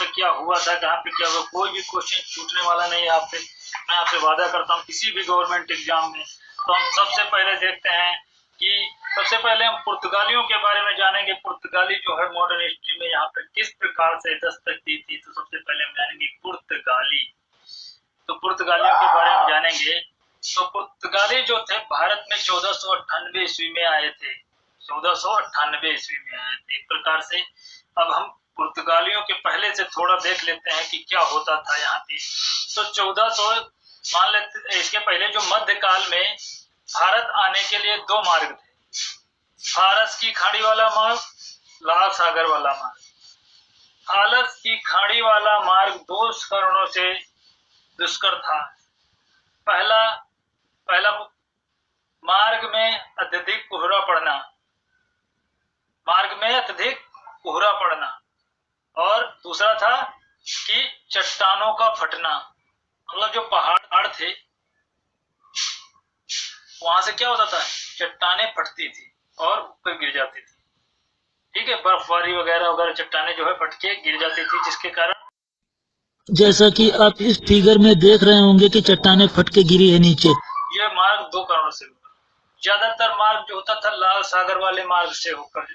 पे क्या हुआ था, कहाँ पे क्या हुआ, कोई भी क्वेश्चन छूटने वाला नहीं है आपसे, मैं आपसे वादा करता हूँ किसी भी गवर्नमेंट एग्जाम में। तो हम सबसे पहले देखते हैं कि सबसे पहले हम पुर्तगालियों के बारे में जानेंगे। पुर्तगाली जो है मॉडर्न हिस्ट्री में यहाँ पे किस प्रकार से दस्तक दी थी, तो सबसे पहले हम जानेंगे पुर्तगाली। तो पुर्तगालियों के बारे में जानेंगे। तो पुर्तगाली जो थे भारत में 1498 ईस्वी में आए थे, 1498 ईस्वी में आए थे। एक प्रकार से अब हम पुर्तगालियों के पहले से थोड़ा देख लेते हैं कि क्या होता था यहाँ पे। तो 1400 मान लेते, इसके पहले जो मध्यकाल में भारत आने के लिए दो मार्ग थे, फारस की खाड़ी वाला मार्ग, लाल सागर वाला मार्ग। फारस की खाड़ी वाला मार्ग दो कारणों से दुष्कर था। पहला मार्ग में अत्यधिक कोहरा पड़ना, मार्ग में अत्यधिक कोहरा पड़ना, और दूसरा था कि चट्टानों का फटना। मतलब जो पहाड़ थे वहां से क्या होता था, चट्टाने फटती थी और ऊपर गिर जाती थी। ठीक है, बर्फबारी वगैरह वगैरह चट्टाने जो है फट के गिर जाती थी, जिसके कारण जैसा कि आप इस फिगर में देख रहे होंगे कि चट्टाने फट के गिरी है नीचे। यह मार्ग दो कारणों से हुआ। ज्यादातर मार्ग जो होता था लाल सागर वाले मार्ग से होकर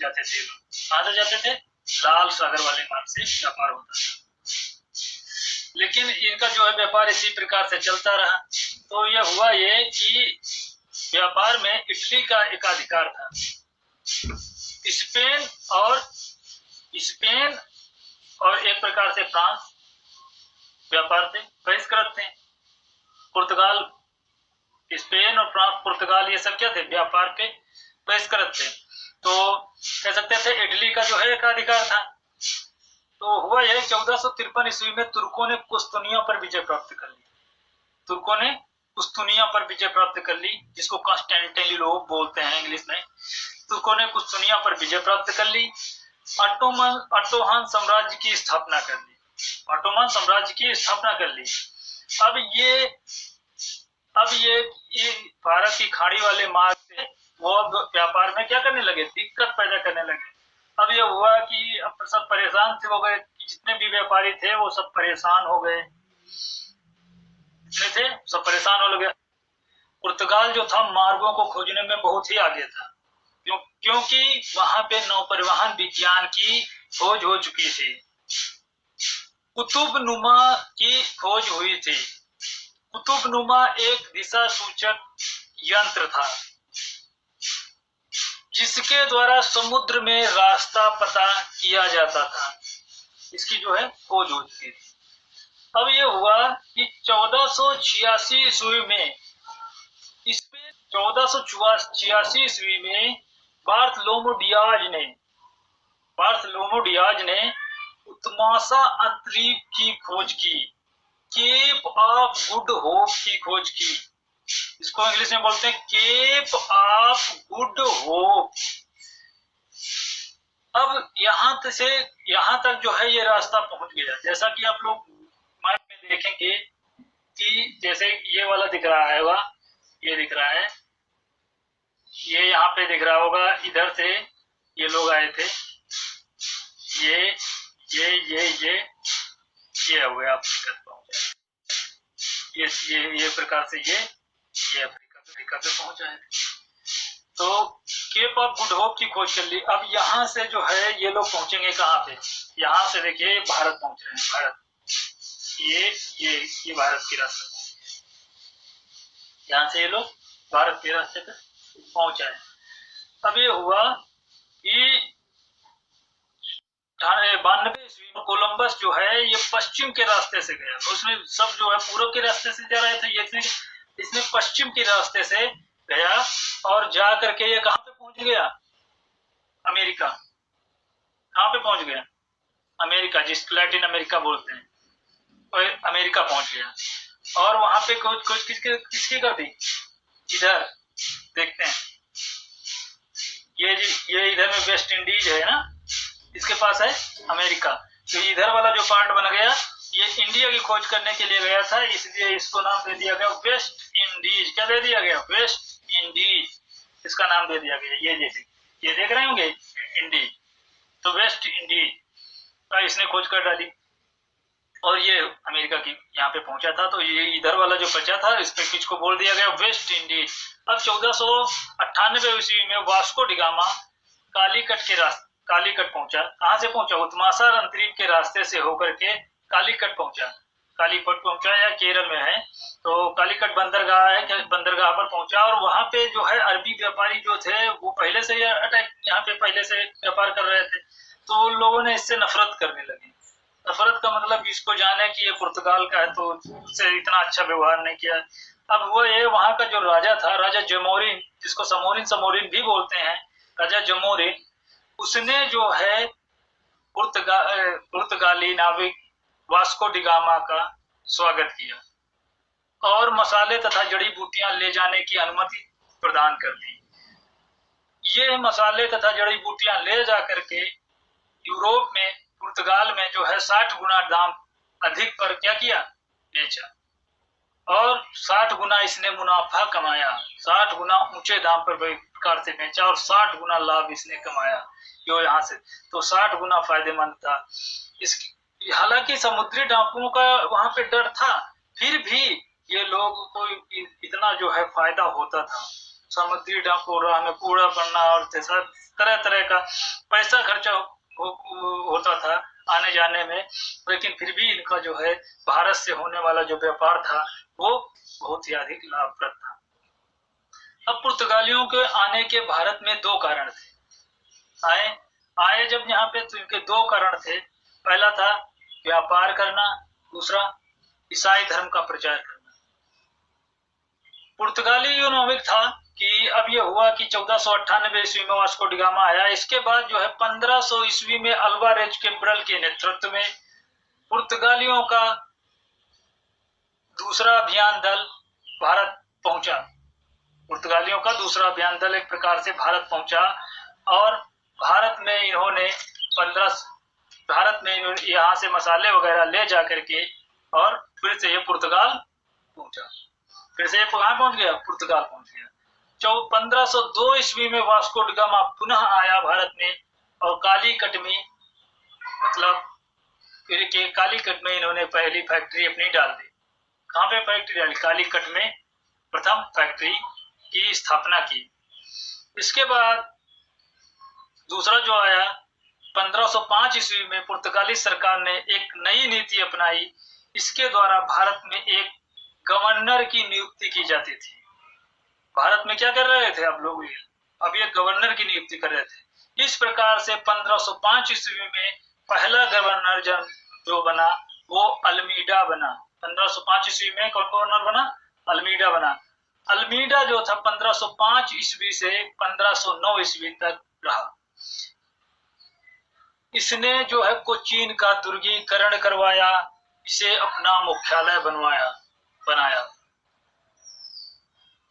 जाते थे लोग। कहां से जाते थे, लाल सागर वाले मार्ग से व्यापार होता था। लेकिन इनका जो है व्यापार इसी प्रकार से चलता रहा। तो यह हुआ ये कि व्यापार में इटली का एकाधिकार था। स्पेन और एक प्रकार से फ्रांस व्यापार से बहिष्कृत थे। पुर्तगाल, स्पेन और फ्रांस, पुर्तगाल, ये सब क्या थे, व्यापार पे बहिष्कृत थे। तो कह सकते थे इटली का जो है एकाधिकार था। तो हुआ यह 1453 ईस्वी में तुर्कों ने कुस्तुनिया पर विजय प्राप्त कर ली। तुर्कों ने कुस्तुनिया पर विजय प्राप्त कर ली, जिसको कॉन्स्टेंटिनोपल लोग बोलते हैं इंग्लिश में। तुर्कों ने कुस्तुनिया पर विजय प्राप्त कर ली। ऑटोमन साम्राज्य की स्थापना कर ली। ऑटोमन साम्राज्य की स्थापना कर ली। अब ये भारत की खाड़ी वाले मार्ग से वो व्यापार में क्या करने लगे, दिक्कत पैदा करने लगे। अब ये हुआ कि अब सब परेशान से हो गए, जितने भी व्यापारी थे वो सब परेशान हो गए, थे सब परेशान हो गए। पुर्तगाल जो था मार्गों को खोजने में बहुत ही आगे था, क्योंकि वहां पे नौपरिवहन विज्ञान की खोज हो चुकी थी। कुतुबनुमा की खोज हुई थी। कुतुबनुमा एक दिशा सूचक यंत्र था जिसके द्वारा समुद्र में रास्ता पता किया जाता था। इसकी जो है खोज हो चुकी थी। अब ये हुआ कि 1486 ईस्वी में, इसमें 1486 ईस्वी में बार्थलोमो डियाज ने उत्मासा अंतरिक्ष की खोज की, केप ऑफ गुड होप की खोज की। इसको इंग्लिश में बोलते हैं केप ऑफ गुड होप। अब यहां तक जो है ये रास्ता पहुंच गया। जैसा कि आप लोग मैप में देखेंगे कि जैसे ये वाला दिख रहा है, ये दिख रहा है, ये यहाँ पे दिख रहा होगा, इधर से ये लोग आए थे, ये हो गया अफ्रीका पहुंचा। ये प्रकार से ये अफ्रीका पे पहुंचा है। तो केप ऑफ गुड होप की खोज कर ली। अब यहाँ से जो है ये लोग पहुंचेंगे कहाँ पे, यहाँ से देखिए भारत पहुंच रहे हैं। भारत, ये भारत की रास्ता, यहाँ से ये लोग भारत के रास्ते पे पहुंचा है। अब ये हुआ कि 92 ईस्वी में कोलंबस जो है ये पश्चिम के रास्ते से गया। तो उसमें सब जो है पूर्व के रास्ते से जा रहे थे, इसने पश्चिम के रास्ते से गया और जा करके ये कहां पे पहुंच गया, अमेरिका। कहां पे पहुंच गया, अमेरिका, जिसको लैटिन अमेरिका बोलते हैं, और अमेरिका पहुंच गया। और वहां पे कुछ किसकी कर दी, इधर देखते हैं, ये इधर में वेस्ट इंडीज है ना, इसके पास है अमेरिका। तो इधर वाला जो पार्ट बन गया ये इंडिया की खोज करने के लिए गया था, इसलिए इसको नाम दे दिया गया वेस्ट इंडीज। क्या दे दिया गया, वेस्ट इंडीज, इसका नाम दे दिया गया। ये देख रहे होंगे इंडीज, तो वेस्ट इंडीज। का इसने खोज कर डाली और ये अमेरिका की यहाँ पे पहुंचा था। तो ये इधर वाला जो बचा था इस पे किसको बोल दिया गया वेस्ट इंडीज। अब 1498 ईस्वी में वास्को डिगामा कालीकट पहुंचा। कहाँ से पहुंचा? उत्मासा अंतरीप के रास्ते से होकर के कालीकट पहुंचा। कालीकट पहुंचा या केरल में है, तो कालीकट बंदरगाह है, बंदरगाह पर पहुंचा और वहां पे जो है अरबी व्यापारी जो थे वो पहले से अटैक यहाँ पे पहले से व्यापार कर रहे थे, तो लोगों ने इससे नफरत करने लगे। नफरत का मतलब इसको जाने कि ये पुर्तगाल का है तो उससे इतना अच्छा व्यवहार नहीं किया। अब वो ये वहां का जो राजा था, राजा जमोरिन, जिसको समोरिन भी बोलते हैं, राजा जमोरिन, उसने जो है पुर्तगाली नाविक वास्को डिगामा का स्वागत किया और मसाले तथा जड़ी बूटियां ले जाने की अनुमति प्रदान कर दी। ये मसाले तथा जड़ी बूटियां ले जा करके यूरोप में, पुर्तगाल में जो है 60 गुना दाम अधिक पर क्या किया? बेचा और 60 गुना इसने मुनाफा कमाया, 60 गुना ऊंचे दाम पर प्रकार से बेचा और 60 गुना लाभ इसने कमाया जो यहाँ से, तो 60 गुना फायदेमंद था। इसकी हालांकि समुद्री डाकुओं का वहां पे डर था, फिर भी ये लोगों को इतना जो है फायदा होता था। समुद्री डाकू राह में कूड़ा पड़ना और तरह तरह का पैसा खर्चा होता था आने जाने में, लेकिन फिर भी इनका जो है भारत से होने वाला जो व्यापार था वो बहुत ही अधिक लाभप्रद था। अब पुर्तगालियों के आने के भारत में दो कारण थे। आए जब यहाँ पे तो इनके दो कारण थे। पहला था व्यापार करना, दूसरा ईसाई धर्म का प्रचार करना। पुर्तगाली जो नाविक था कि अब यह हुआ कि 1498 ईस्वी में वास्को डिगामा आया। इसके बाद जो है 1500 ईस्वी में अल्वारेज कैब्रल के नेतृत्व में पुर्तगालियों का दूसरा अभियान दल भारत पहुंचा। पुर्तगालियों का दूसरा अभियान दल एक प्रकार से भारत पहुंचा और भारत में इन्होंने यहाँ से मसाले वगैरह ले जा करके और फिर से ये पुर्तगाल पहुंचा। फिर से ये कहाँ पहुंच गया? पुर्तगाल पहुंच गया। 1502 ईस्वी में वास्को डिगामा पुनः आया भारत में और कालीकट में, मतलब कालीकट में इन्होंने पहली फैक्ट्री अपनी डाल दी। कहाँ पे फैक्ट्री डाली? कालीकट में प्रथम फैक्ट्री की स्थापना की। इसके बाद दूसरा जो आया 1505 ईस्वी में पुर्तगाली सरकार ने एक नई नीति अपनाई। इसके द्वारा भारत में एक गवर्नर की नियुक्ति की जाती थी। भारत में क्या कर रहे थे अब लोग? अब ये गवर्नर की नियुक्ति कर रहे थे। इस प्रकार से 1505 ईस्वी में पहला गवर्नर जो बना वो अल्मीडा बना। 1505 ईस्वी में कौन गवर्नर बना? अल्मीडा बना। अल्मीडा जो था 1505 ईस्वी से 1509 ईस्वी तक रहा। इसने जो है कोचीन का दुर्गीकरण करवाया, इसे अपना मुख्यालय बनाया।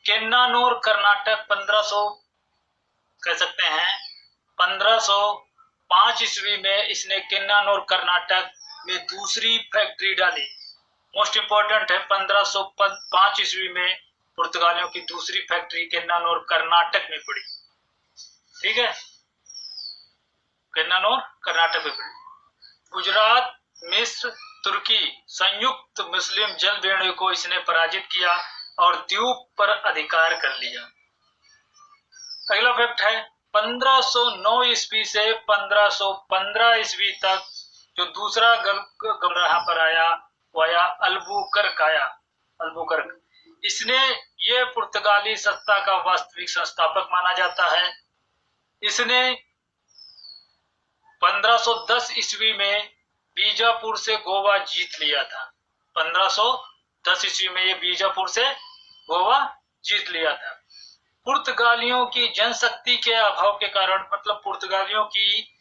केन्नानूर कर्नाटक 1505 ईस्वी में इसने केन्नानूर कर्नाटक में दूसरी फैक्ट्री डाली। मोस्ट इंपोर्टेंट है, 1505 ईस्वी में पुर्तगालियों की दूसरी फैक्ट्री केन्नानूर कर्नाटक में पड़ी। ठीक है, केन्नानूर कर्नाटक में पड़ी। गुजरात, मिस्र, तुर्की संयुक्त मुस्लिम जलवेणु को इसने पराजित किया और द्वीप पर अधिकार कर लिया। अगला फैक्ट है 1509 ईस्वी से 1515 ईस्वी तक जो दूसरा गवर्नर यहाँ पर आया वो आया अल्बुकर्क। इसने ये पुर्तगाली सत्ता का वास्तविक संस्थापक माना जाता है। इसने 1510 ईस्वी में बीजापुर से गोवा जीत लिया था। 1510 ईस्वी में ये बीजापुर से गोवा जीत लिया था। पुर्तगालियों की जनशक्ति के अभाव के कारण, मतलब पुर्तगालियों की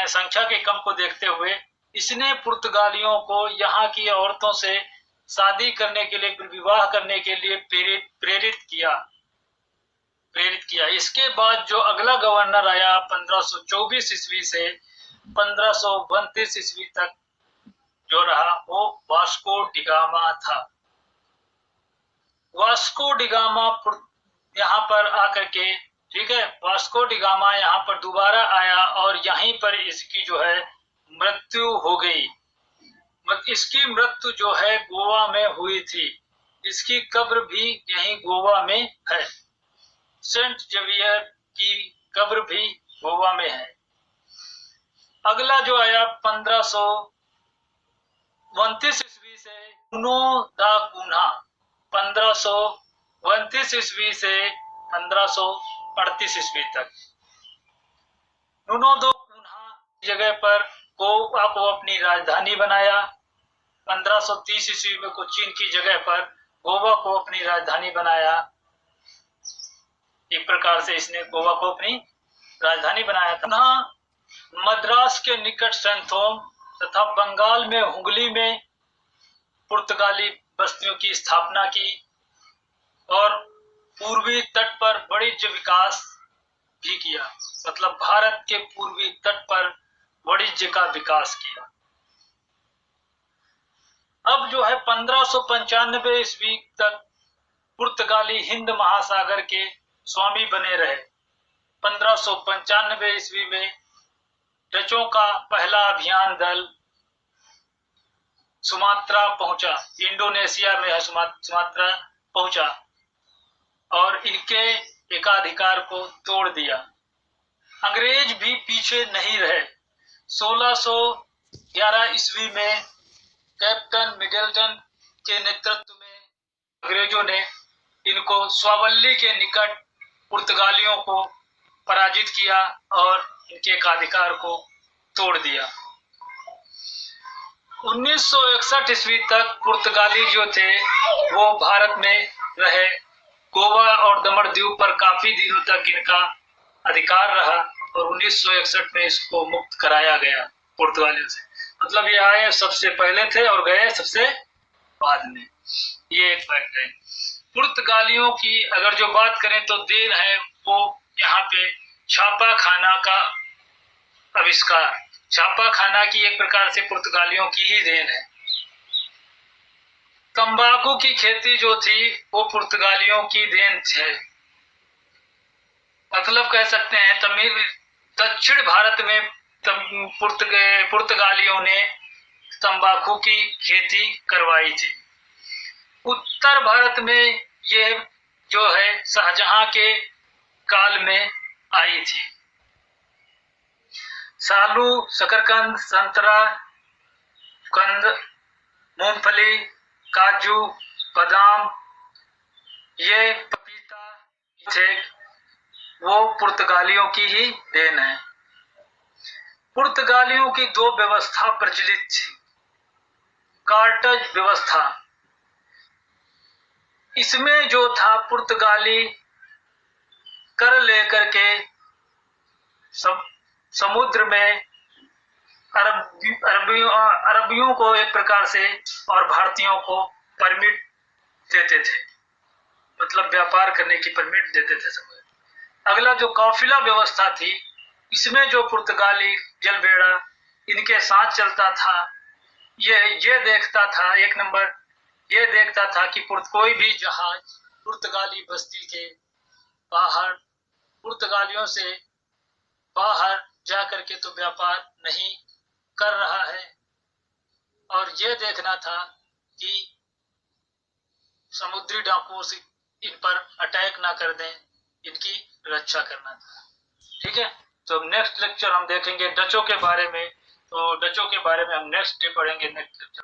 संख्या के कम को देखते हुए इसने पुर्तगालियों को यहाँ की औरतों से शादी करने के लिए, विवाह करने के लिए प्रेरित किया। इसके बाद जो अगला गवर्नर आया 1524 ईस्वी से 1532 ईस्वी तक जो रहा वो वास्को डिगामा था। वास्को डिगामा यहाँ पर आकर के, ठीक है, वास्को डिगामा यहाँ पर दोबारा आया और यहीं पर इसकी जो है मृत्यु हो गई। इसकी मृत्यु जो है गोवा में हुई थी। इसकी कब्र भी यहीं गोवा में है। सेंट जेवियर की कब्र भी गोवा में है। अगला जो आया 1529 ईस्वी से नुनो दा कून्हा, 1529 ईस्वी से 1538 ईस्वी तक नुनो दो कून्हा जगह पर गोवा को अपनी राजधानी बनाया। 1530 ईस्वी में कोचीन की जगह पर गोवा को अपनी राजधानी बनाया। एक प्रकार से इसने गोवा को अपनी राजधानी बनाया था। मद्रास के निकट सैंथोम तथा बंगाल में हुगली में पुर्तगाली बस्तियों की स्थापना की और पूर्वी तट पर वाणिज्य विकास भी किया। मतलब भारत के पूर्वी तट पर वाणिज्य का विकास किया। अब जो है 1595 ईस्वी तक पुर्तगाली हिंद महासागर के स्वामी बने रहे। 1595 ईस्वी में डचों का पहला अभियान दल सुमात्रा पहुंचा, इंडोनेशिया में है सुमात्रा पहुंचा और इनके एकाधिकार को तोड़ दिया। अंग्रेज भी पीछे नहीं रहे। 1611 ईस्वी में कैप्टन मिडलटन के नेतृत्व में अंग्रेजों ने इनको स्वावल्ली के निकट पुर्तगालियों को पराजित किया और इनके एकाधिकार को तोड़ दिया। 1961 ईस्वी तक पुर्तगाली जो थे वो भारत में रहे। गोवा और दमन द्वीप पर काफी दिनों तक इनका अधिकार रहा और 1961 में इसको मुक्त कराया गया पुर्तगालियों से। मतलब ये आए सबसे पहले थे और गए सबसे बाद में। ये एक फैक्ट है। पुर्तगालियों की अगर जो बात करें तो देन है वो यहाँ पे छापा खाना का आविष्कार। छापा खाना की एक प्रकार से पुर्तगालियों की ही देन है। तंबाकू की खेती जो थी वो पुर्तगालियों की देन है। मतलब कह सकते हैं दक्षिण भारत में पुर्तगालियों ने तंबाकू की खेती करवाई थी। उत्तर भारत में ये जो है शाहजहां के काल में आई थी। सालू, शकरकंद, संतरा, कंद, मूंगफली, काजू, बादाम, ये पपीता थे वो पुर्तगालियों की ही देन है। पुर्तगालियों की दो व्यवस्था प्रचलित थी। कार्टज व्यवस्था, इसमें जो था पुर्तगाली कर लेकर के समुद्र में अरबियों को एक प्रकार से और भारतीयों को परमिट देते थे। मतलब व्यापार करने की परमिट देते थे सब। अगला जो काफिला व्यवस्था थी, इसमें जो पुर्तगाली जलबेड़ा इनके साथ चलता था, ये देखता था, एक नंबर ये देखता था कि कोई भी जहाज पुर्तगाली बस्ती के बाहर पुर्तगालियों से बाहर जा करके तो व्यापार नहीं कर रहा है और ये देखना था कि समुद्री डाकुओं से इन पर अटैक ना कर दें, इनकी रक्षा करना था। ठीक है, तो नेक्स्ट लेक्चर हम देखेंगे डचों के बारे में। तो डचों के बारे में हम नेक्स्ट डे पढ़ेंगे नेक्स्ट लेक्चर।